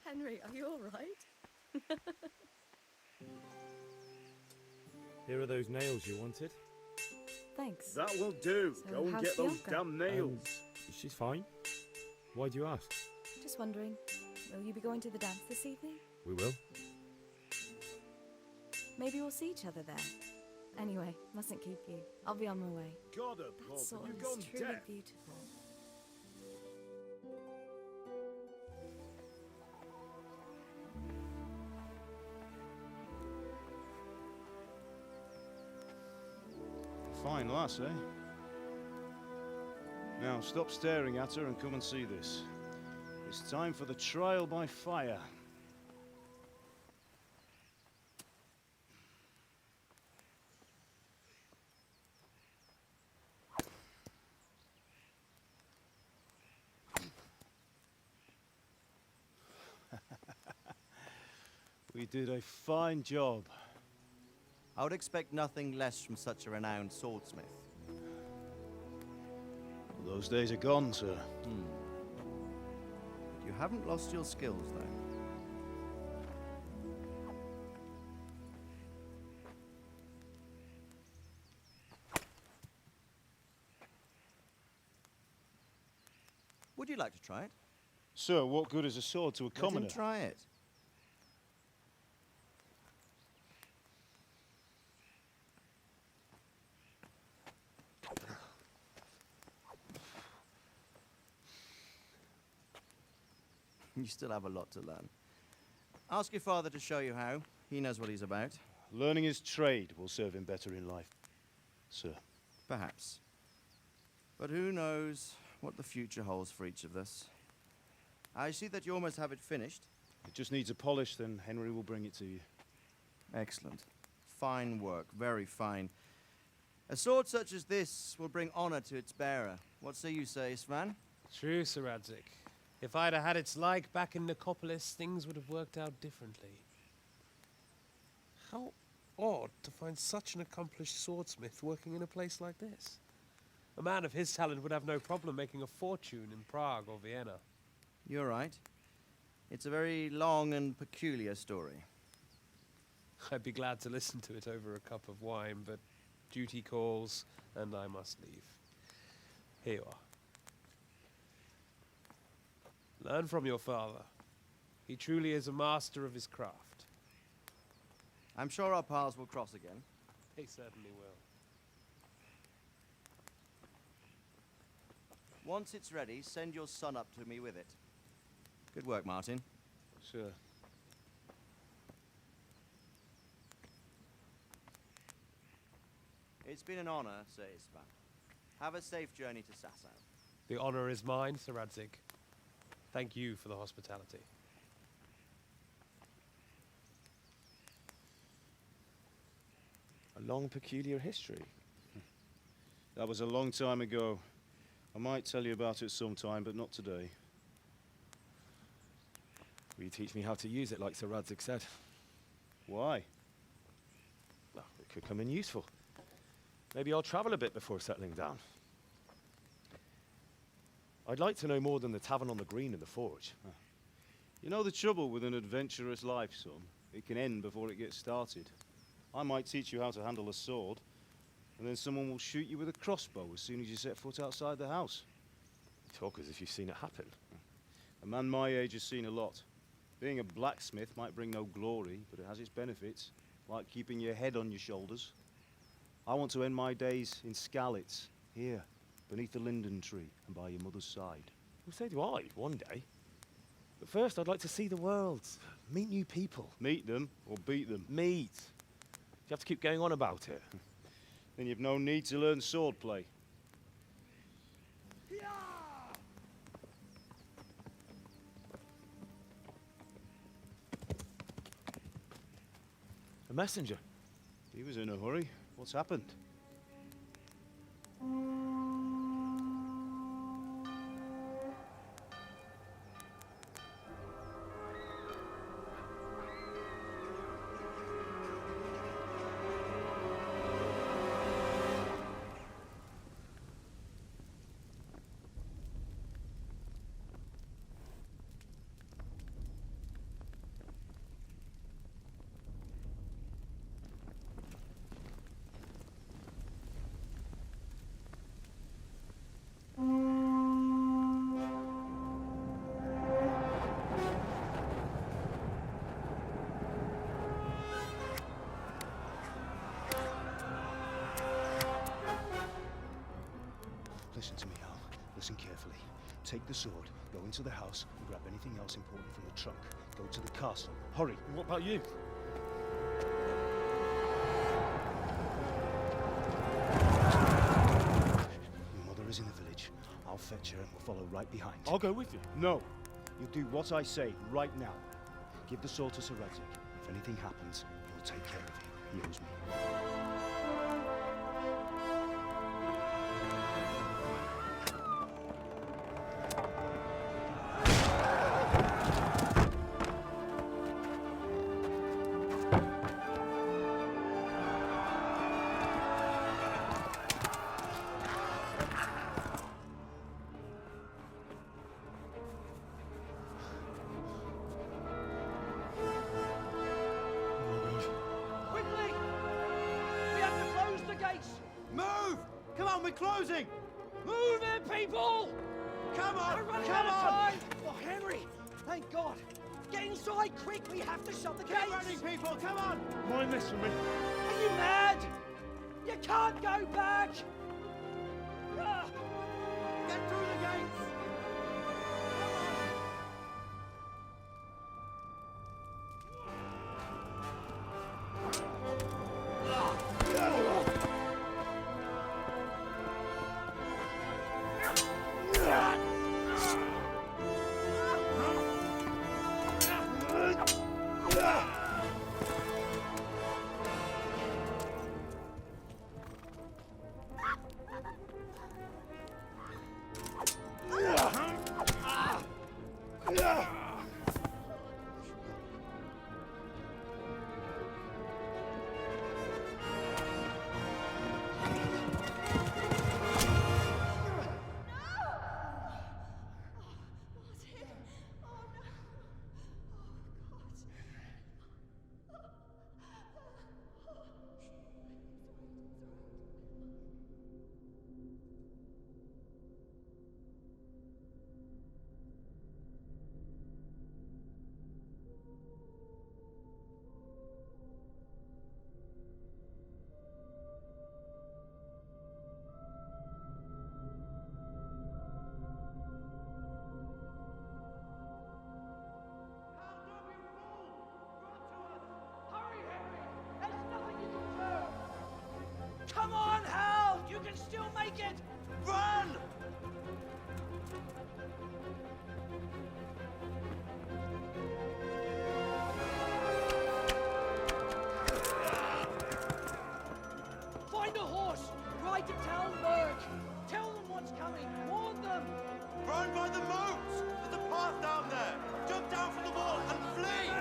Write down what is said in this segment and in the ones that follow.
Henry, are you all right? Here are those nails you wanted. Thanks. That will do. So Go and how's get those Bianca? damn nails. She's fine. Why do you ask? Just wondering, will you be going to the dance this evening? We will. Maybe we'll see each other there. Anyway, mustn't keep you. I'll be on my way. God That above, sword have you is gone truly deaf? beautiful. Fine lass, eh? Now, stop staring at her and come and see this. It's time for the trial by fire. We did a fine job. I would expect nothing less from such a renowned swordsmith. Those days are gone, sir. You haven't lost your skills, though. Would you like to try it? Sir, what good is a sword to a Let commoner? him try it. You still have a lot to learn. Ask your father to show you how. He knows what he's about. Learning his trade will serve him better in life, sir. Perhaps. But who knows what the future holds for each of us. I see that you almost have it finished. It just needs a polish, then Henry will bring it to you. Excellent. Fine work, very fine. A sword such as this will bring honor to its bearer. What say you, Svan? True, Sir Radzik. If I'd have had its like back in Nicopolis, things would have worked out differently. How odd to find such an accomplished swordsmith working in a place like this. A man of his talent would have no problem making a fortune in Prague or Vienna. You're right. It's a very long and peculiar story. I'd be glad to listen to it over a cup of wine, but duty calls, and I must leave. Here you are. Learn from your father. He truly is a master of his craft. I'm sure our paths will cross again. They certainly will. Once it's ready, send your son up to me with it. Good work, Martin. Sir. It's been an honor, Sir Isvan. Have a safe journey to Sasau. The honor is mine, Sir Radzik. Thank you for the hospitality. A long, peculiar history. That was a long time ago. I might tell you about it sometime, but not today. Will you teach me how to use it like Sir Radzik said? Why? Well, it could come in useful. Maybe I'll travel a bit before settling down. I'd like to know more than the tavern on the green and the forge. You know the trouble with an adventurous life, son? It can end before it gets started. I might teach you how to handle a sword, and then someone will shoot you with a crossbow as soon as you set foot outside the house. You talk as if you've seen it happen. A man my age has seen a lot. Being a blacksmith might bring no glory, but it has its benefits, like keeping your head on your shoulders. I want to end my days in Skalitz, here, beneath the linden tree and by your mother's side. Well, so do I, one day. But first, I'd like to see the world, meet new people. Meet them or beat them. Meet. You have to keep going on about it. Then you've no need to learn swordplay. A messenger. He was in a hurry. What's happened? quietly. Take the sword, go into the house, and grab anything else important from the trunk. Go to the castle. Hurry! What about you? Your mother is in the village. I'll fetch her and we'll follow right behind. I'll go with you. No! You'll do what I say right now. Give the sword to Sir Isaac. If anything happens, he'll take care of you. He owes me. Quickly! We have to close the gates! Move! Come on, we're closing! Move it, people! Come on! We're running Come out of on! time! Oh, Henry! Thank God! Get inside, quick! We have to shut the Keep gates! running, people! Come on! Mind this for me. Are you mad? You can't go back! Ah, Get through the gates! hurry, Henry! There's nothing you can do! Come on, Hal! You can still make it! Run! Find a horse! Ride to town, Merc! Tell them what's coming! Warn them! Run by the moat! There's a path down there! Jump down from the wall and flee!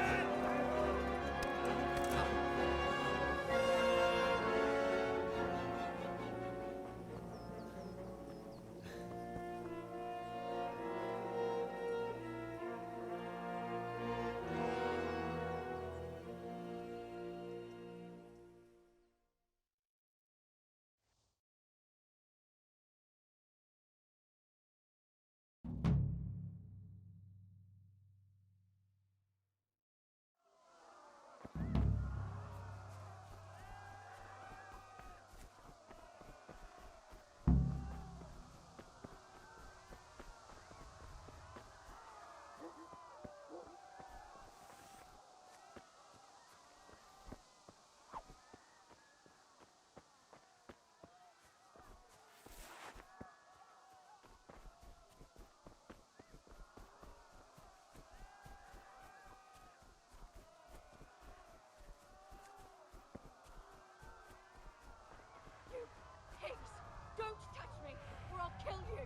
You pigs! Don't touch me, or I'll kill you!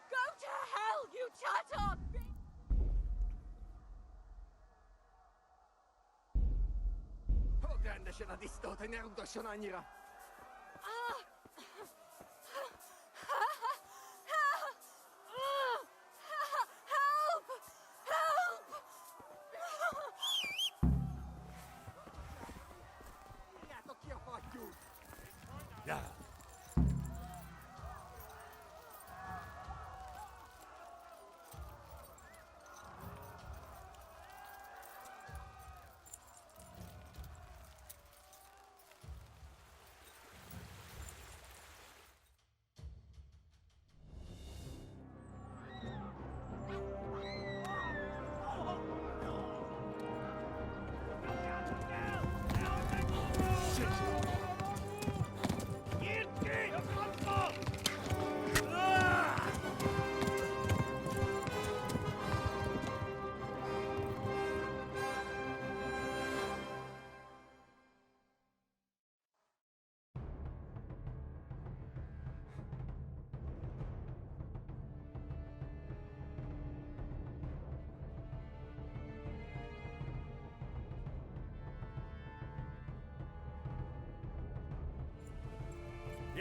Go to hell, you Tatar! Help! Help!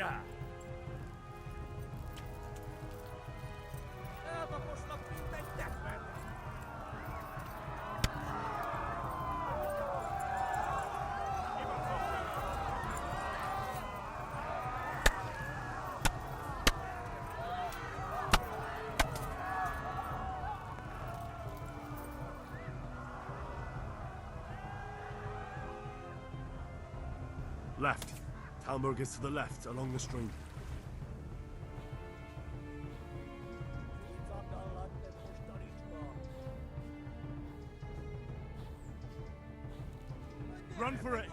Yeah. Left. Talmberg is to the left, along the stream. Run for it!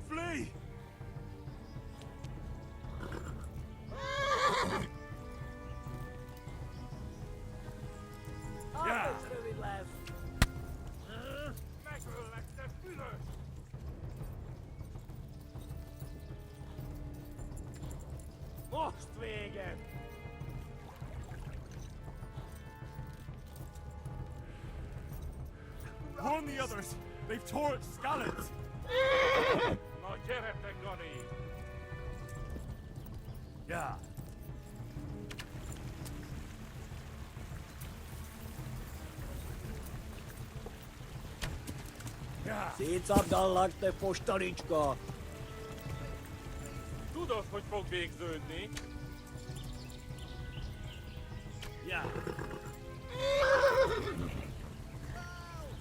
Flee! Yeah. Most vége! Warn the others! They've tore its scallops! Na gyere, Gani! Yeah. Yeah. Szétszabdallak, te postaricska! Tudod, hogy fog végződni? Yeah.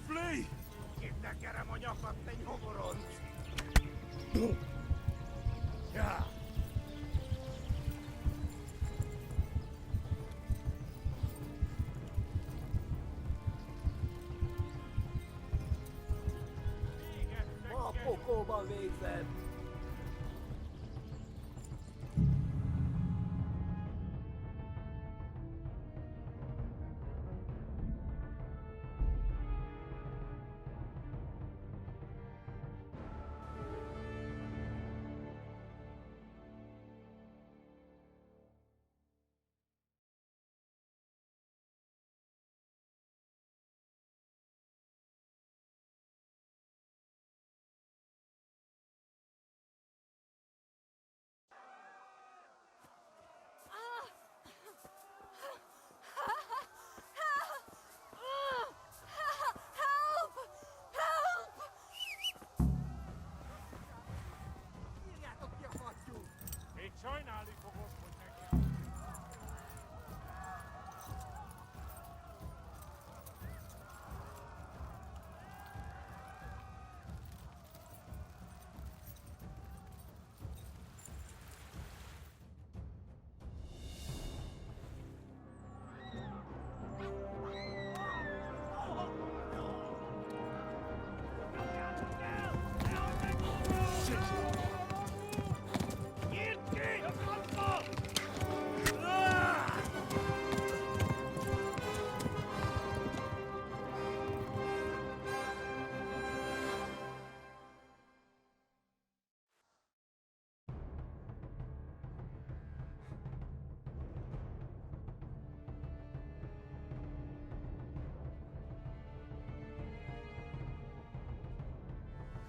Flee! Itt tekerem a nyakat, te nyomoronc! Yeah. A pokolban végzed! Még sajnálni fogod, hogy neki...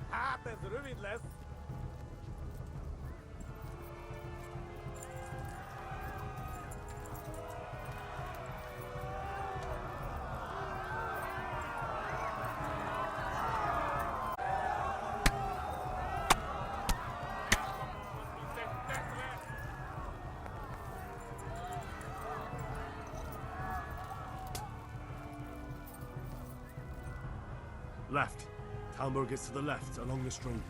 Hát ez rövid lesz! Left. Talmberg is to the left, along the stream.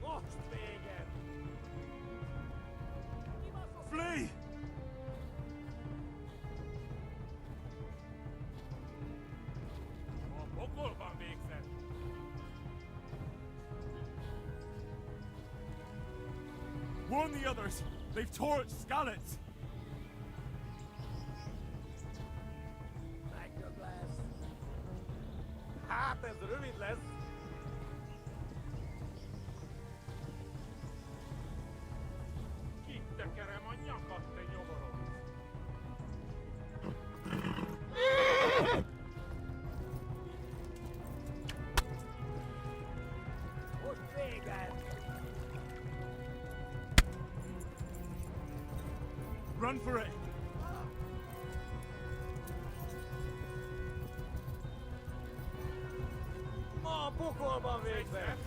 Most vége! Flee! A pokolban végzed! Warn the others! They've tore its scallops! Megdög lesz! Hát ez run for it! Ma, poco above it, man.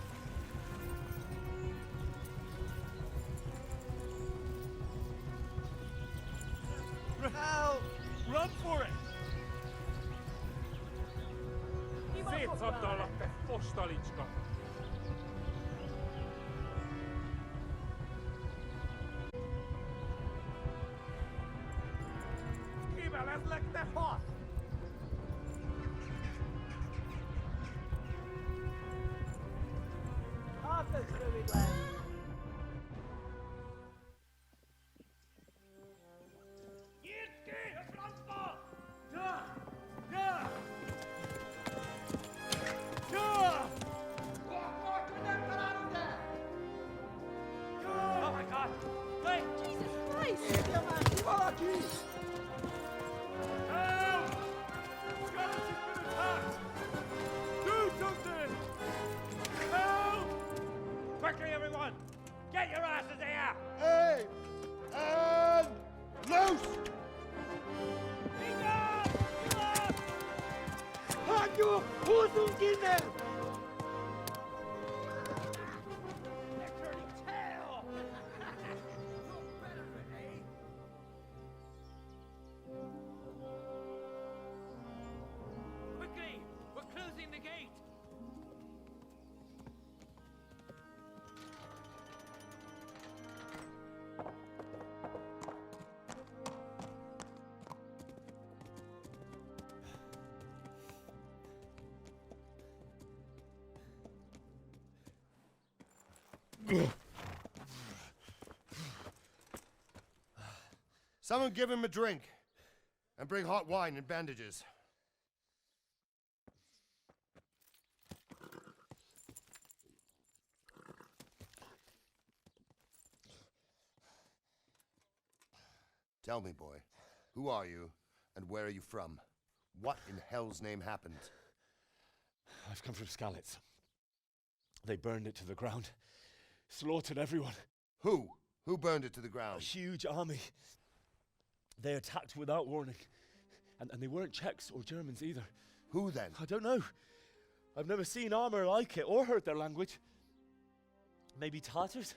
Help! Run for it! Siitä saattaa olla postalitska. Kivelet läkte fast! Oh my God! Wait! Jesus Christ! Help! Scarlett's been attacked! Do something! Help! Quickly, everyone! Get your asses here! Hey! And loose! Hanyo! Uzun dinle! They're turning tail! Quickly! We're closing the gate! Someone give him a drink. And bring hot wine and bandages. Tell me, boy, who are you and where are you from? What in hell's name happened? I've come from Skalitz. They burned it to the ground. Slaughtered everyone. Who? Who burned it to the A ground? huge army. They attacked without warning. And they weren't Czechs or Germans either. Who then? I don't know. I've never seen armor like it or heard their language. Maybe Tatars?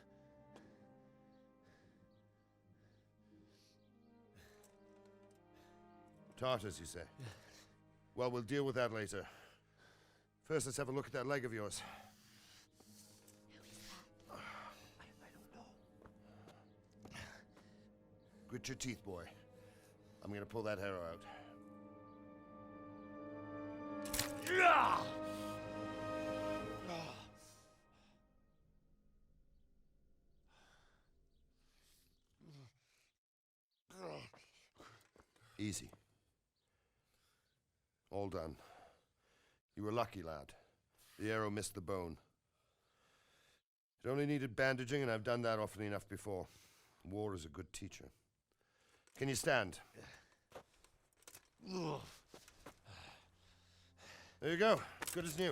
Tartars, you say? Well, we'll deal with that later. First, let's have a look at that leg of yours. Grit your teeth, boy. I'm gonna pull that arrow out. Easy. All done. You were lucky, lad. The arrow missed the bone. It only needed bandaging, and I've done that often enough before. War is a good teacher. Can you stand? There you go. Good as new.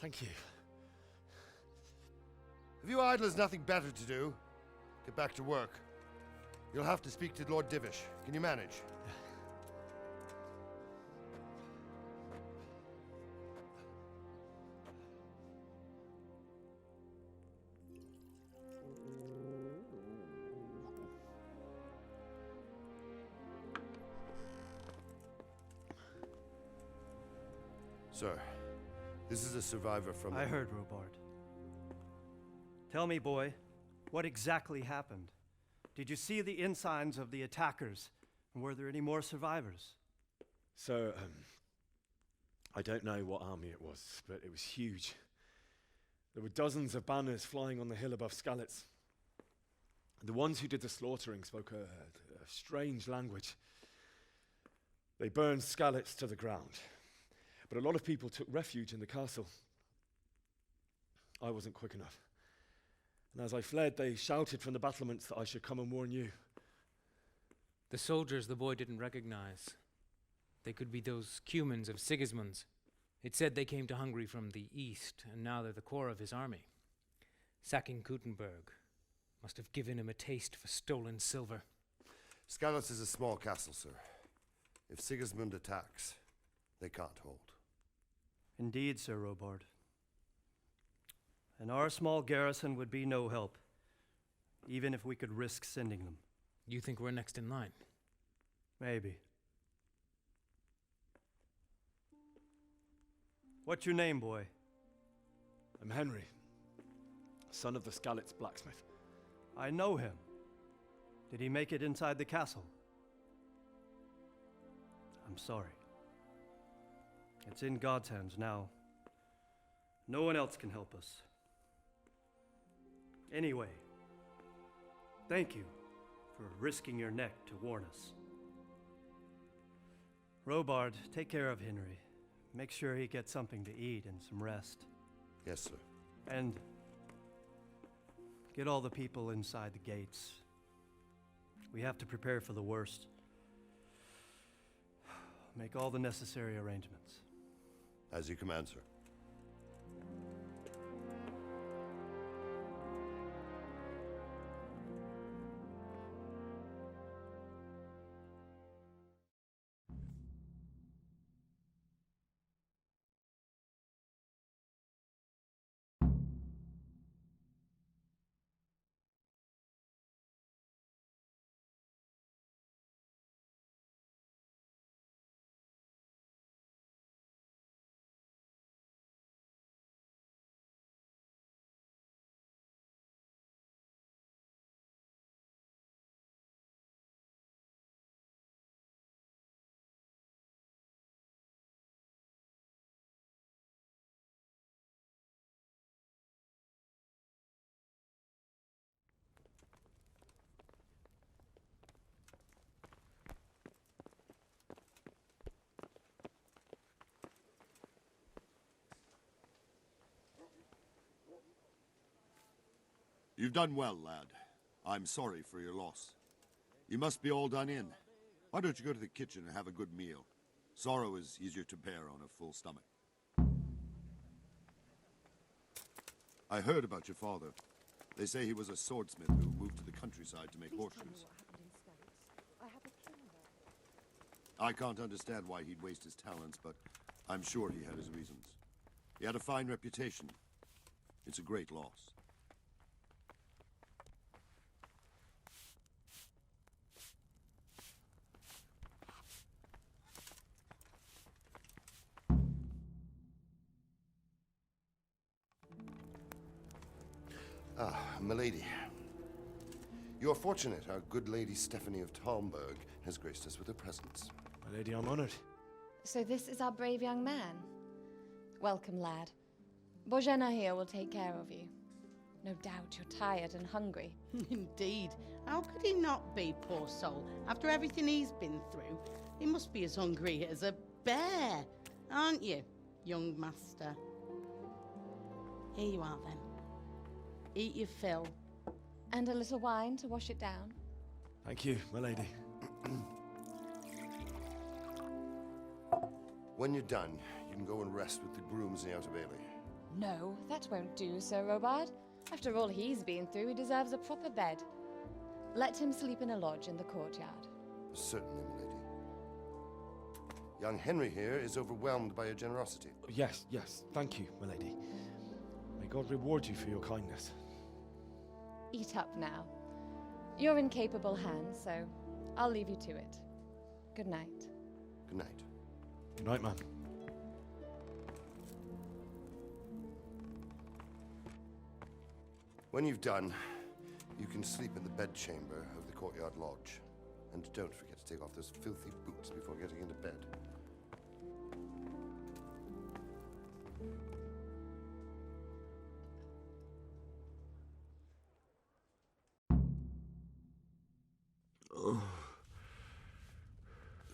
Thank you. If you idlers nothing better to do, get back to work. You'll have to speak to Lord Divish. Can you manage? Sir, this is a survivor from... I heard, Robard. Tell me, boy, what exactly happened? Did you see the ensigns of the attackers? And were there any more survivors? So, I don't know what army it was, but it was huge. There were dozens of banners flying on the hill above Skalitz. The ones who did the slaughtering spoke a strange language. They burned Skalitz to the ground. But a lot of people took refuge in the castle. I wasn't quick enough. And as I fled, they shouted from the battlements that I should come and warn you. The soldiers the boy didn't recognize. They could be those Cumans of Sigismund's. It said they came to Hungary from the east, and now they're the core of his army. Sacking Kuttenberg. Must have given him a taste for stolen silver. Skalitz is a small castle, sir. If Sigismund attacks, they can't hold. Indeed, Sir Robard. And our small garrison would be no help, even if we could risk sending them. You think we're next in line? Maybe. What's your name, boy? I'm Henry, son of the Skalitz blacksmith. I know him. Did he make it inside the castle? I'm sorry. It's in God's hands now. No one else can help us. Anyway, thank you for risking your neck to warn us. Robard, take care of Henry. Make sure he gets something to eat and some rest. Yes, sir. And get all the people inside the gates. We have to prepare for the worst. Make all the necessary arrangements. As you command, sir. You've done well, lad. I'm sorry for your loss. You must be all done in. Why don't you go to the kitchen and have a good meal? Sorrow is easier to bear on a full stomach. I heard about your father. They say he was a swordsmith who moved to the countryside to make horseshoes. I can't understand why he'd waste his talents, but I'm sure he had his reasons. He had a fine reputation. It's a great loss. Ah, milady. You're fortunate our good lady Stephanie of Talmberg has graced us with her presence. My lady, I'm honored. So this is our brave young man. Welcome, lad. Bozhena here will take care of you. No doubt you're tired and hungry. Indeed. How could he not be, poor soul? After everything he's been through, he must be as hungry as a bear, aren't you, young master? Here you are, then. Eat your fill. And a little wine to wash it down. Thank you, my lady. When you're done, you can go and rest with the grooms in the Outer Bailey. No, that won't do, Sir Robard. After all he's been through, he deserves a proper bed. Let him sleep in a lodge in the courtyard. Certainly, milady. Young Henry here is overwhelmed by your generosity. Yes, yes. Thank you, my lady. May God reward you for your kindness. Eat up now. You're in capable hands, so I'll leave you to it. Good night. Good night. Good night, man. When you've done, you can sleep in the bedchamber of the courtyard lodge. And don't forget to take off those filthy boots before getting into bed. Oh,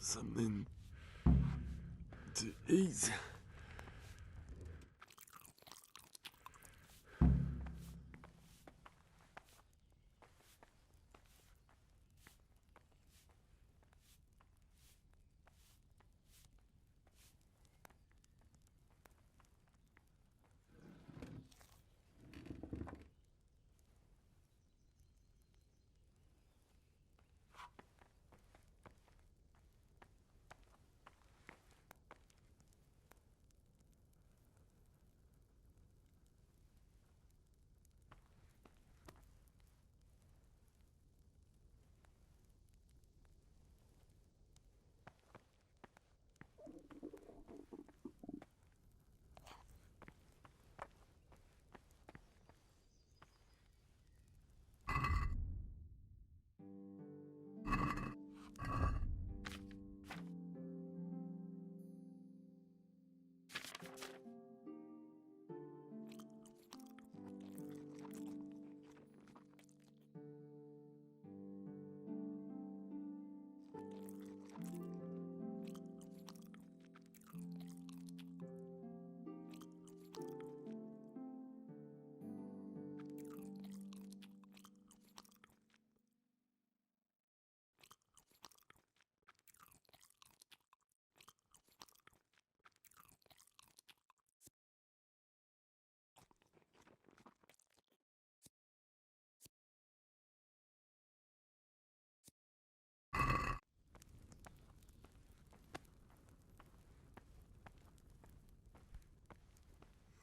something to eat.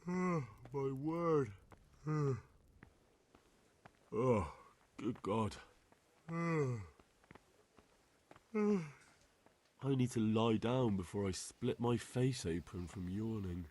My word. Oh, good God. I need to lie down before I split my face open from yawning.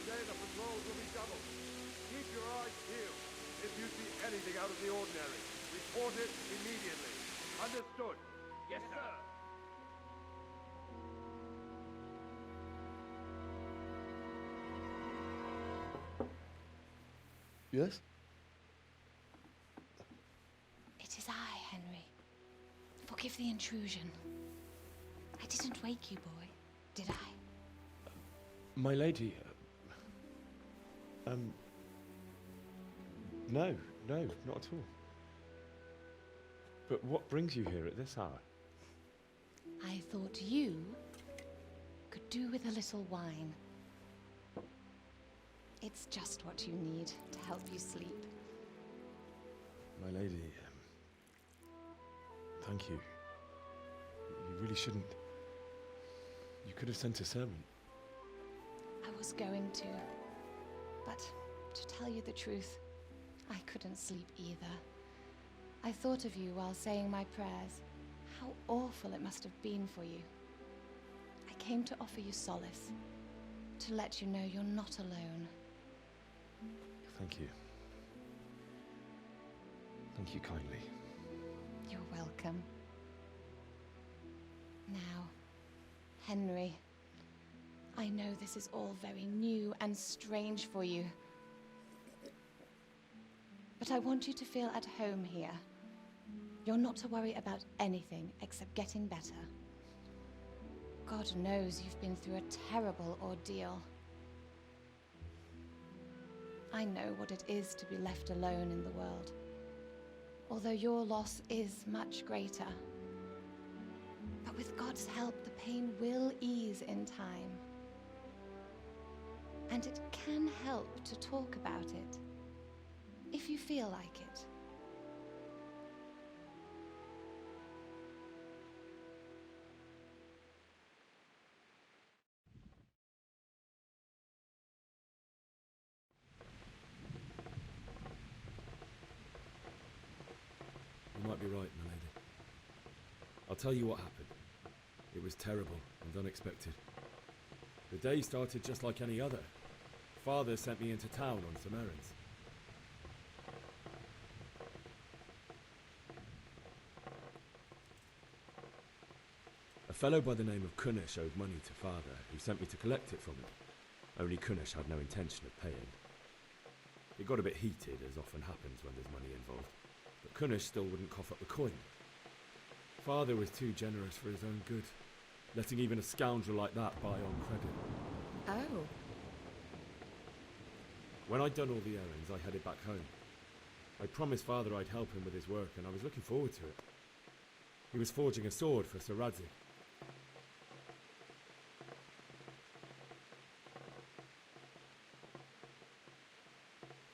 Today the patrols will be doubled. Keep your eyes peeled. If you see anything out of the ordinary, report it immediately. Understood? Yes, sir. Yes? It is I, Henry. Forgive the intrusion. I didn't wake you, boy, did I? My lady, no, not at all. But what brings you here at this hour? I thought you could do with a little wine. It's just what you need to help you sleep. My lady, thank you. You really shouldn't. You could have sent a servant. I was going to, but to tell you the truth, I couldn't sleep either. I thought of you while saying my prayers. How awful it must have been for you. I came to offer you solace, to let you know you're not alone. Thank you. Thank you kindly. You're welcome. Now, Henry, I know this is all very new and strange for you, but I want you to feel at home here. You're not to worry about anything except getting better. God knows you've been through a terrible ordeal. I know what it is to be left alone in the world, although your loss is much greater. But with God's help, the pain will ease in time. And it can help to talk about it, if you feel like it. You might be right, my lady. I'll tell you what happened. It was terrible and unexpected. The day started just like any other. Father sent me into town on some errands. A fellow by the name of Kunish owed money to Father, who sent me to collect it from him. Only Kunish had no intention of paying. It got a bit heated, as often happens when there's money involved, but Kunish still wouldn't cough up the coin. Father was too generous for his own good, letting even a scoundrel like that buy on credit. Oh. When I'd done all the errands, I headed back home. I promised Father I'd help him with his work, and I was looking forward to it. He was forging a sword for Sir Radzig.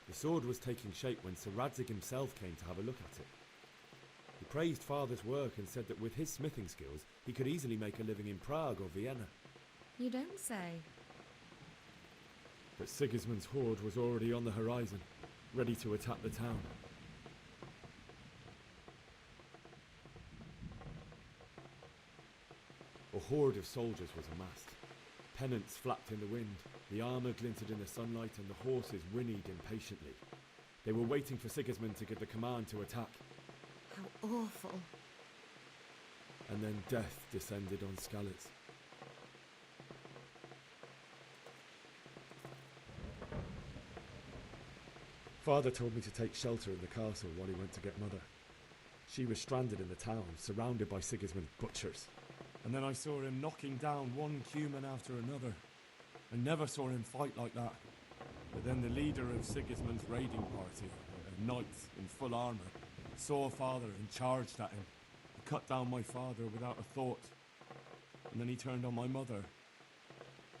The sword was taking shape when Sir Radzig himself came to have a look at it. He praised Father's work and said that with his smithing skills, he could easily make a living in Prague or Vienna. You don't say. But Sigismund's horde was already on the horizon, ready to attack the town. A horde of soldiers was amassed. Pennants flapped in the wind, the armour glinted in the sunlight, and the horses whinnied impatiently. They were waiting for Sigismund to give the command to attack. How awful. And then death descended on Skalitz. Father told me to take shelter in the castle while he went to get Mother. She was stranded in the town, surrounded by Sigismund's butchers. And then I saw him knocking down one human after another. I never saw him fight like that. But then the leader of Sigismund's raiding party, a knight in full armour, saw Father and charged at him. He cut down my father without a thought. And then he turned on my mother.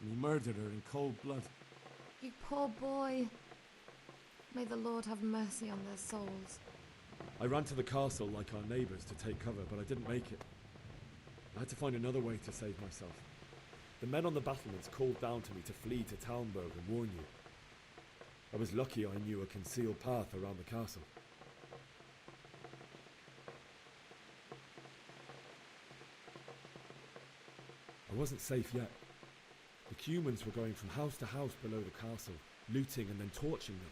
And he murdered her in cold blood. You poor boy. May the Lord have mercy on their souls. I ran to the castle like our neighbours to take cover, but I didn't make it. I had to find another way to save myself. The men on the battlements called down to me to flee to Talmberg and warn you. I was lucky I knew a concealed path around the castle. I wasn't safe yet. The humans were going from house to house below the castle, looting and then torching them.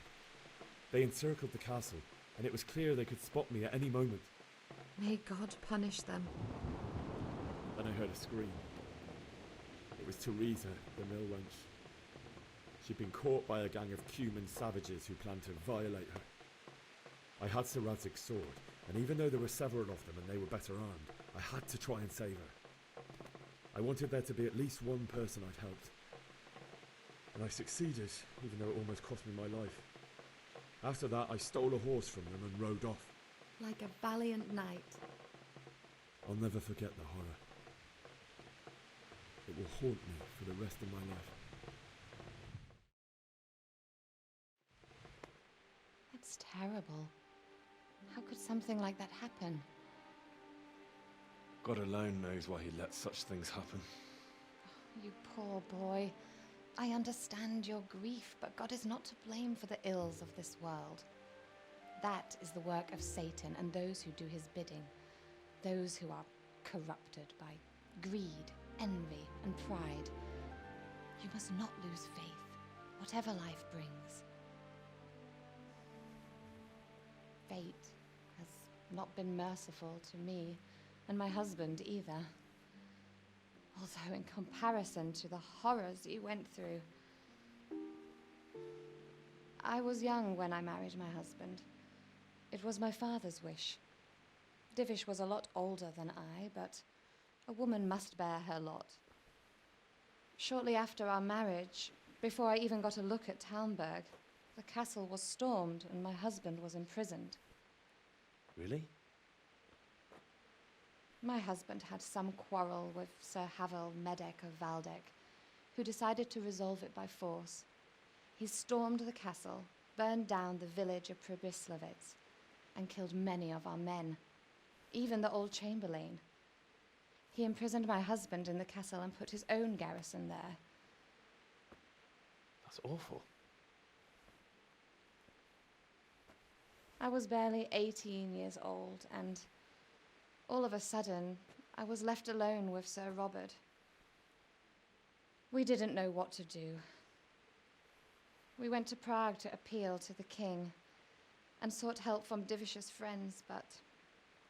They encircled the castle, and it was clear they could spot me at any moment. May God punish them. Then I heard a scream. It was Teresa, the mill wench. She'd been caught by a gang of Cuman savages who planned to violate her. I had Sir Radzig's sword, and even though there were several of them and they were better armed, I had to try and save her. I wanted there to be at least one person I'd helped. And I succeeded, even though it almost cost me my life. After that, I stole a horse from them and rode off. Like a valiant knight. I'll never forget the horror. It will haunt me for the rest of my life. That's terrible. How could something like that happen? God alone knows why he lets such things happen. You poor boy. I understand your grief, but God is not to blame for the ills of this world. That is the work of Satan and those who do his bidding. Those who are corrupted by greed, envy, and pride. You must not lose faith, whatever life brings. Fate has not been merciful to me, and my husband either. Although in comparison to the horrors you went through. I was young when I married my husband. It was my father's wish. Divish was a lot older than I, but a woman must bear her lot. Shortly after our marriage, before I even got a look at Talmberg, the castle was stormed and my husband was imprisoned. Really? My husband had some quarrel with Sir Havel Medek of Valdek, who decided to resolve it by force. He stormed the castle, burned down the village of Pribyslavitz, and killed many of our men, even the old chamberlain. He imprisoned my husband in the castle and put his own garrison there. That's awful. I was barely 18 years old, and all of a sudden, I was left alone with Sir Robert. We didn't know what to do. We went to Prague to appeal to the king and sought help from Divish's friends, but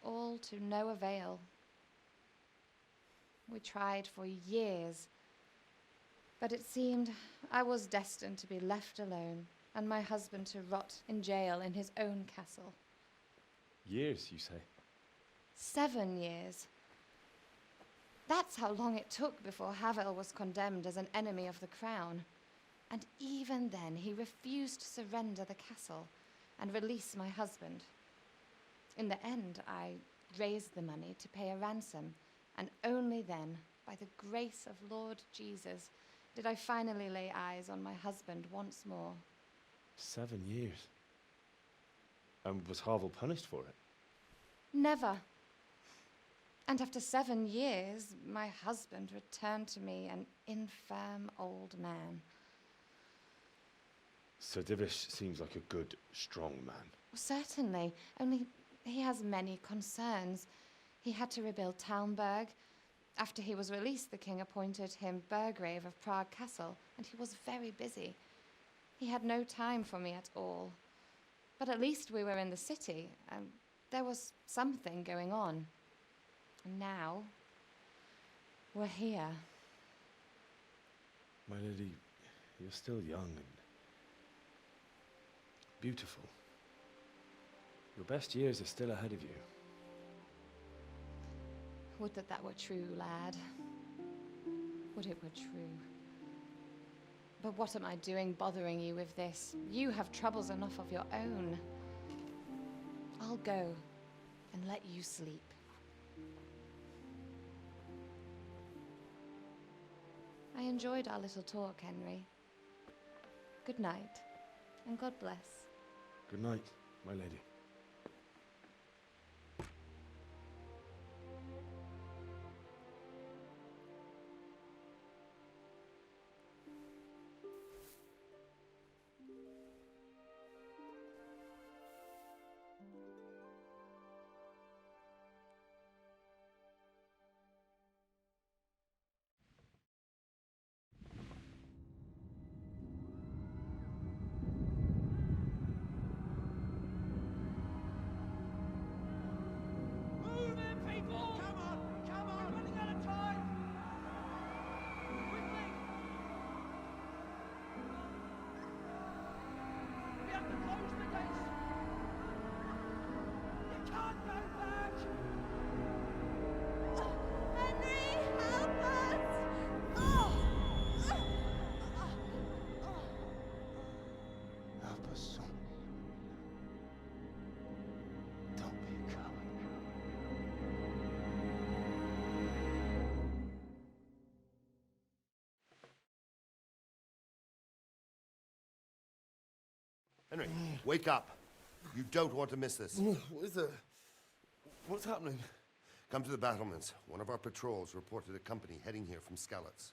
all to no avail. We tried for years, but it seemed I was destined to be left alone and my husband to rot in jail in his own castle. Years, you say? 7 years. That's how long it took before Havel was condemned as an enemy of the crown. And even then, he refused to surrender the castle and release my husband. In the end, I raised the money to pay a ransom, and only then, by the grace of Lord Jesus, did I finally lay eyes on my husband once more. 7 years? And was Havel punished for it? Never. And after 7 years, my husband returned to me an infirm old man. Sir Divish seems like a good, strong man. Certainly, only he has many concerns. He had to rebuild Talmberg. After he was released, the king appointed him Burgrave of Prague Castle, and he was very busy. He had no time for me at all. But at least we were in the city, and there was something going on. And now, we're here. My lady, you're still young, and beautiful. Your best years are still ahead of you. Would that that were true, lad. Would it were true. But what am I doing bothering you with this? You have troubles enough of your own. I'll go and let you sleep. I enjoyed our little talk, Henry. Good night, and God bless. Good night, my lady. Move it, people! Come on! Come on! We're running out of time! Quickly! We have to close the gates! You can't go back! Henry, help us! Oh! Help us, son. Don't be a coward. Henry, wake up. You don't want to miss this. What is it? What's happening? Come to the battlements. One of our patrols reported a company heading here from Skalitz.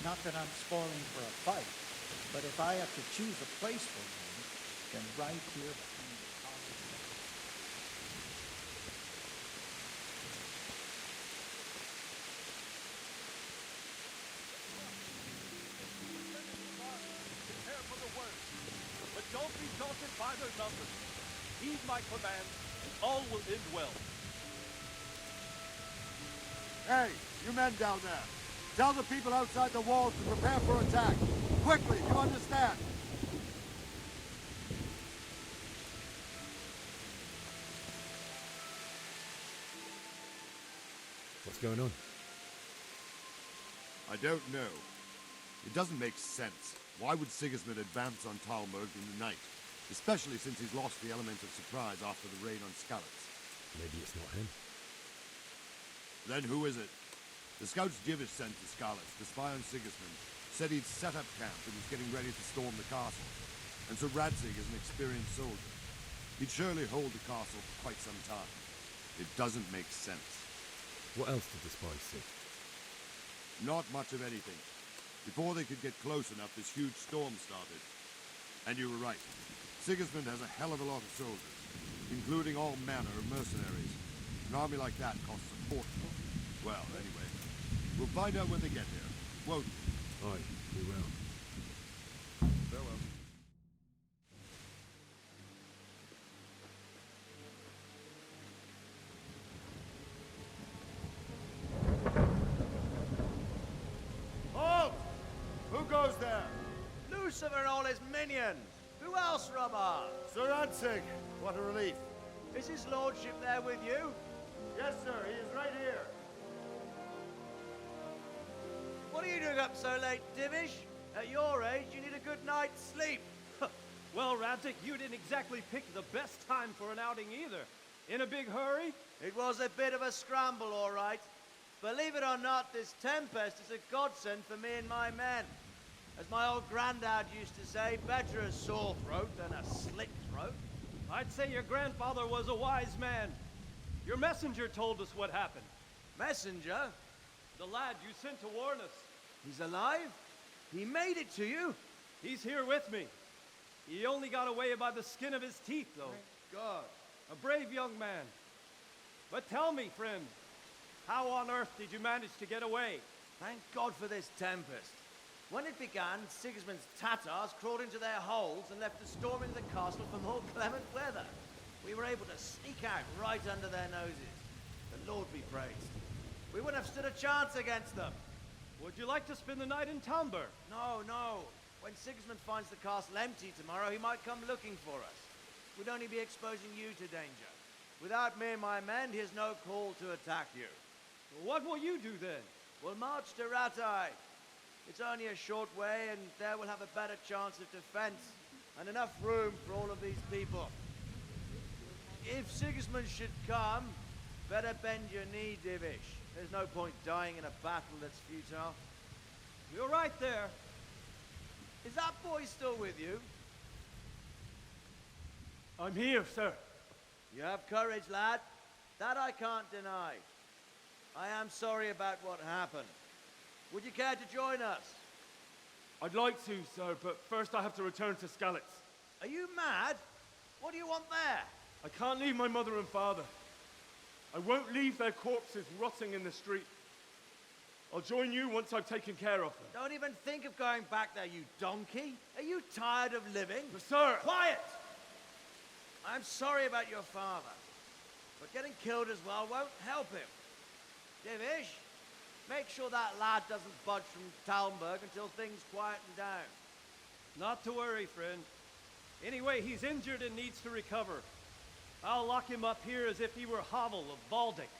Not that I'm spoiling for a fight, but if I have to choose a place for one, then right here behind the castle. Prepare for the worst, but don't be daunted by their numbers. Heed my command, and all will end well. Hey, you men down there. Tell the people outside the walls to prepare for attack. Quickly, you understand? What's going on? I don't know. It doesn't make sense. Why would Sigismund advance on Talmberg in the night? Especially since he's lost the element of surprise after the raid on Skalitz. Maybe it's not him. Then who is it? The scouts Jivish sent to Skalitz to spy on Sigismund said he'd set up camp and was getting ready to storm the castle. And so Radzig is an experienced soldier. He'd surely hold the castle for quite some time. It doesn't make sense. What else did the spies see? Not much of anything. Before they could get close enough, this huge storm started. And you were right. Sigismund has a hell of a lot of soldiers, including all manner of mercenaries. An army like that costs a fortune. Well, anyway, we'll find out when they get here, won't we? Aye, we will. Farewell. Halt! Who goes there? Lucifer and all his minions. Who else, Robber? Sir Radzig, what a relief. Is his lordship there with you? Yes, sir, he is right here. What are you doing up so late, Divish? At your age, you need a good night's sleep. Well, Radzig, you didn't exactly pick the best time for an outing either. In a big hurry? It was a bit of a scramble, all right. Believe it or not, this tempest is a godsend for me and my men. As my old granddad used to say, better a sore throat than a slit throat. I'd say your grandfather was a wise man. Your messenger told us what happened. Messenger? The lad you sent to warn us. He's alive? He made it to you? He's here with me. He only got away by the skin of his teeth, though. Thank God. A brave young man. But tell me, friend, how on earth did you manage to get away? Thank God for this tempest. When it began, Sigismund's Tatars crawled into their holes and left the storm into the castle for more clement weather. We were able to sneak out right under their noses. The Lord be praised. We wouldn't have stood a chance against them. Would you like to spend the night in Talmberg? No, no. When Sigismund finds the castle empty tomorrow, he might come looking for us. We'd only be exposing you to danger. Without me and my men, he has no call to attack you. What will you do then? We'll march to Ratai. It's only a short way, and there we'll have a better chance of defense and enough room for all of these people. If Sigismund should come, better bend your knee, Divish. There's no point dying in a battle that's futile. You're right there. Is that boy still with you? I'm here, sir. You have courage, lad. That I can't deny. I am sorry about what happened. Would you care to join us? I'd like to, sir, but first I have to return to Skalitz. Are you mad? What do you want there? I can't leave my mother and father. I won't leave their corpses rotting in the street. I'll join you once I've taken care of them. Don't even think of going back there, you donkey. Are you tired of living? But sir! Quiet! I'm sorry about your father, but getting killed as well won't help him. Divish, make sure that lad doesn't budge from Talmberg until things quieten down. Not to worry, friend. Anyway, he's injured and needs to recover. I'll lock him up here as if he were Havel of Baldic.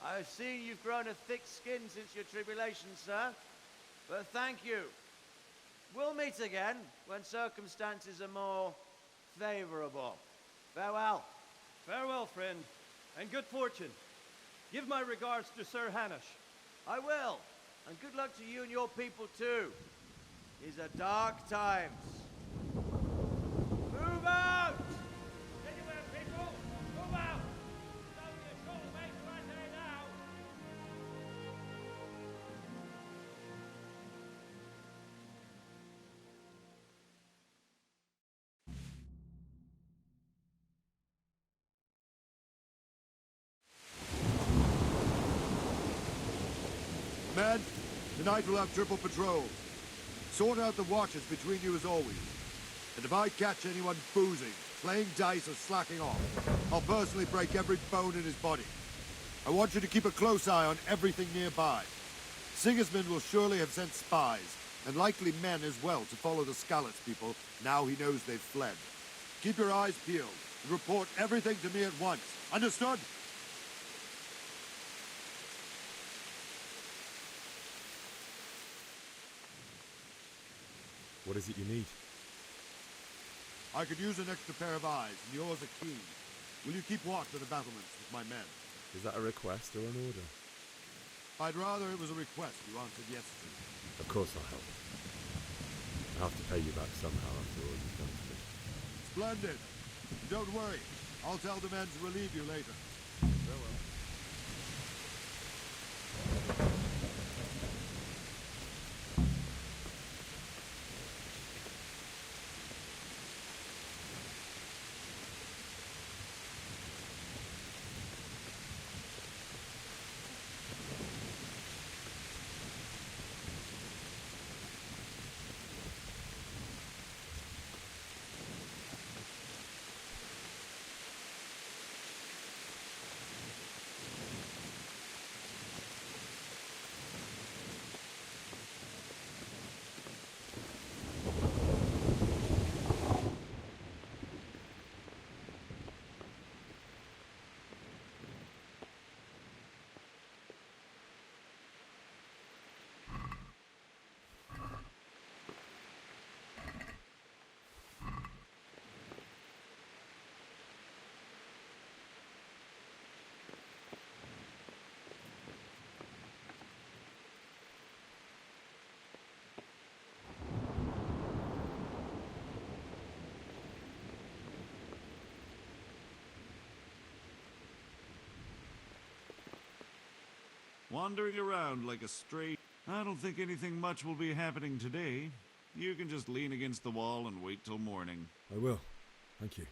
I've seen you've grown a thick skin since your tribulation, sir. But thank you. We'll meet again when circumstances are more favorable. Farewell. Farewell, friend, and good fortune. Give my regards to Sir Hanush. I will. And good luck to you and your people, too. These are dark times. Move out! Anywhere, people! Move out! It's only a short way to Ratai now. Men, tonight we'll have triple patrol. Sort out the watches between you as always. And if I catch anyone boozing, playing dice or slacking off, I'll personally break every bone in his body. I want you to keep a close eye on everything nearby. Sigismund will surely have sent spies, and likely men as well, to follow the Skalitz people now he knows they've fled. Keep your eyes peeled, and report everything to me at once. Understood? What is it you need? I could use an extra pair of eyes, and yours are keen. Will you keep watch of the battlements with my men? Is that a request or an order? I'd rather it was a request you answered yes to. Of course I'll help. I'll have to pay you back somehow after all you've done for me. Splendid. Don't worry. I'll tell the men to relieve you later. Farewell. wandering around like a stray. I don't think anything much will be happening today. You can just lean against the wall and wait till morning. I will. Thank you.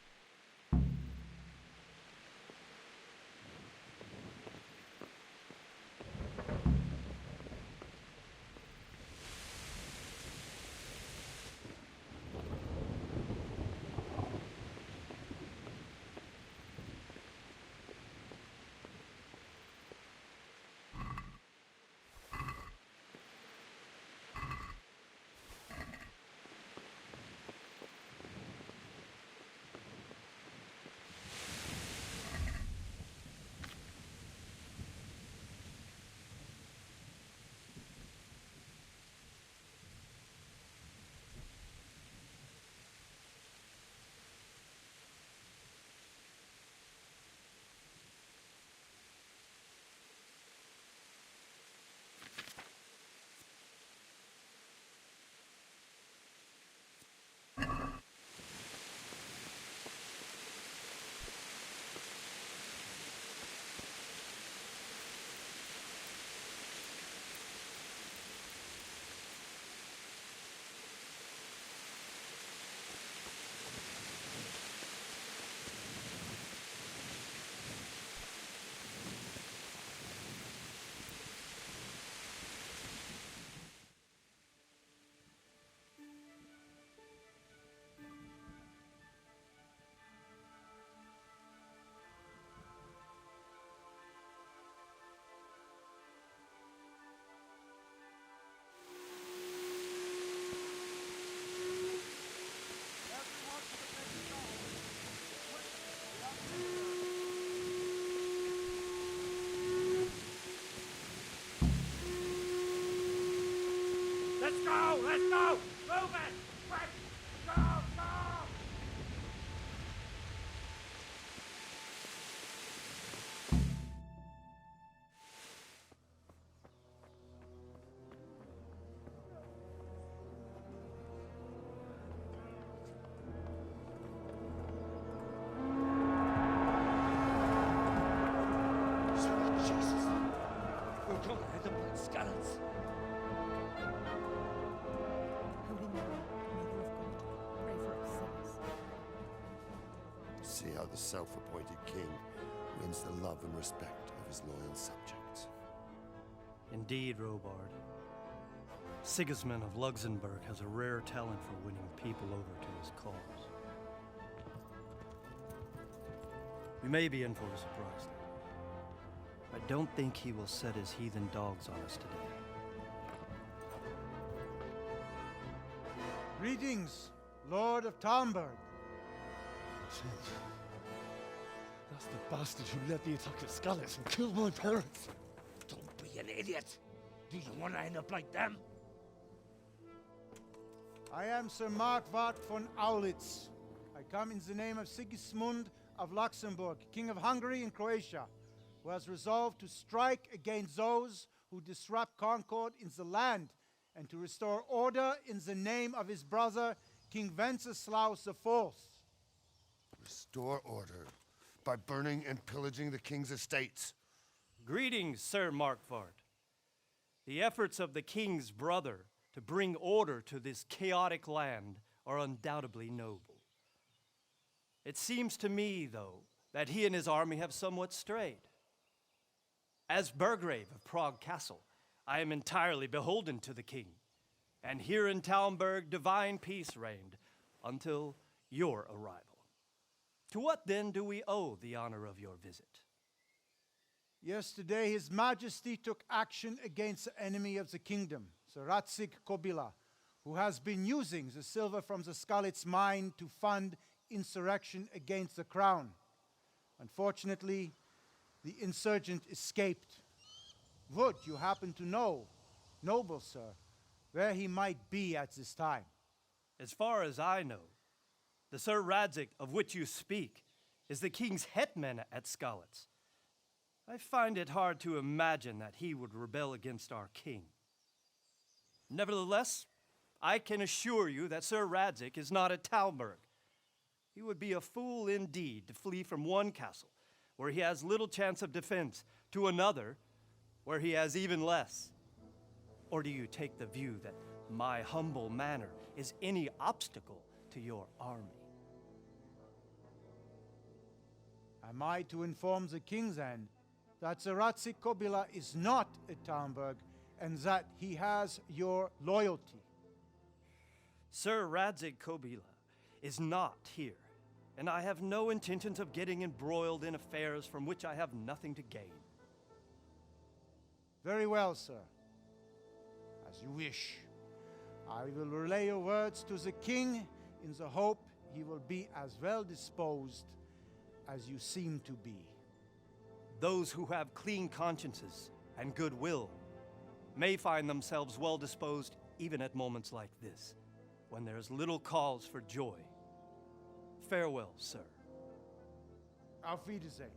Let's go! Let's go! Move it! Quick! Go! Go! Jesus! We're gonna end up like skeletons. Holy Mary, Mother of God, pray for us sinners. See how the self-appointed king wins the love and respect of his loyal subjects. Indeed, Robard. Sigismund of Luxembourg has a rare talent for winning people over to his cause. We may be in for a surprise, though. I don't think he will set his heathen dogs on us today. Greetings, Lord of Talmberg. That's the bastard who led the attack at Scarlet and killed my parents. Don't be an idiot. Do you want to end up like them? I am Sir Markwart von Aulitz. I come in the name of Sigismund of Luxembourg, King of Hungary and Croatia, who has resolved to strike against those who disrupt concord in the land and to restore order in the name of his brother, King Wenceslaus IV. Restore order by burning and pillaging the king's estates. Greetings, Sir Markwart. The efforts of the king's brother to bring order to this chaotic land are undoubtedly noble. It seems to me, though, that he and his army have somewhat strayed. As Burgrave of Prague Castle, I am entirely beholden to the king, and here in Talmberg divine peace reigned until your arrival. To what then do we owe the honor of your visit? Yesterday, His Majesty took action against the enemy of the kingdom, Sir Radzig Kobyla, who has been using the silver from the Skalitz mine to fund insurrection against the crown. Unfortunately, the insurgent escaped. Would you happen to know, noble sir, where he might be at this time? As far as I know, the Sir Radzig of which you speak is the king's hetman at Skalitz. I find it hard to imagine that he would rebel against our king. Nevertheless, I can assure you that Sir Radzig is not at Talmberg. He would be a fool indeed to flee from one castle where he has little chance of defense to another where he has even less? Or do you take the view that my humble manner is any obstacle to your army? Am I to inform the king then that Sir Ratzik Kobila is not at Talmberg and that he has your loyalty? Sir Radzik Kobila is not here, and I have no intentions of getting embroiled in affairs from which I have nothing to gain. Very well, sir. As you wish. I will relay your words to the king in the hope he will be as well disposed as you seem to be. Those who have clean consciences and goodwill may find themselves well disposed even at moments like this, when there is little cause for joy. Farewell, sir. Auf Wiedersehen.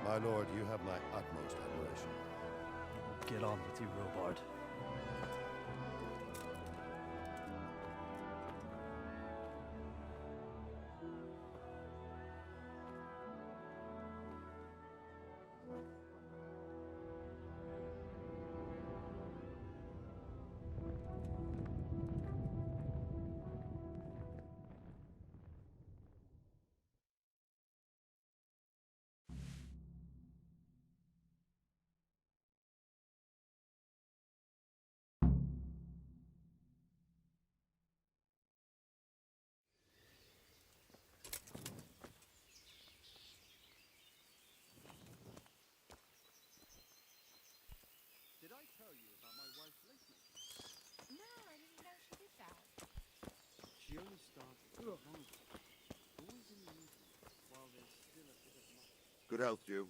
My lord, you have my utmost admiration. Get on with you, Robard. Did I tell you about my wife lately? No, I didn't know she did that. She only started long ago. Always in the evening, while there's still a bit of light. Good health, Jew.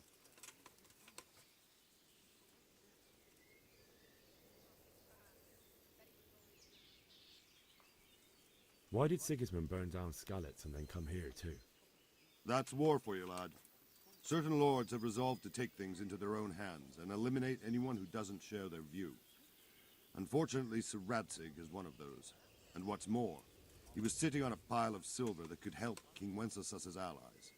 Why did Sigismund burn down Skalitz and then come here too? That's war for you, lad. Certain lords have resolved to take things into their own hands and eliminate anyone who doesn't share their view. Unfortunately, Sir Radzik is one of those. And what's more, he was sitting on a pile of silver that could help King Wenceslas's allies.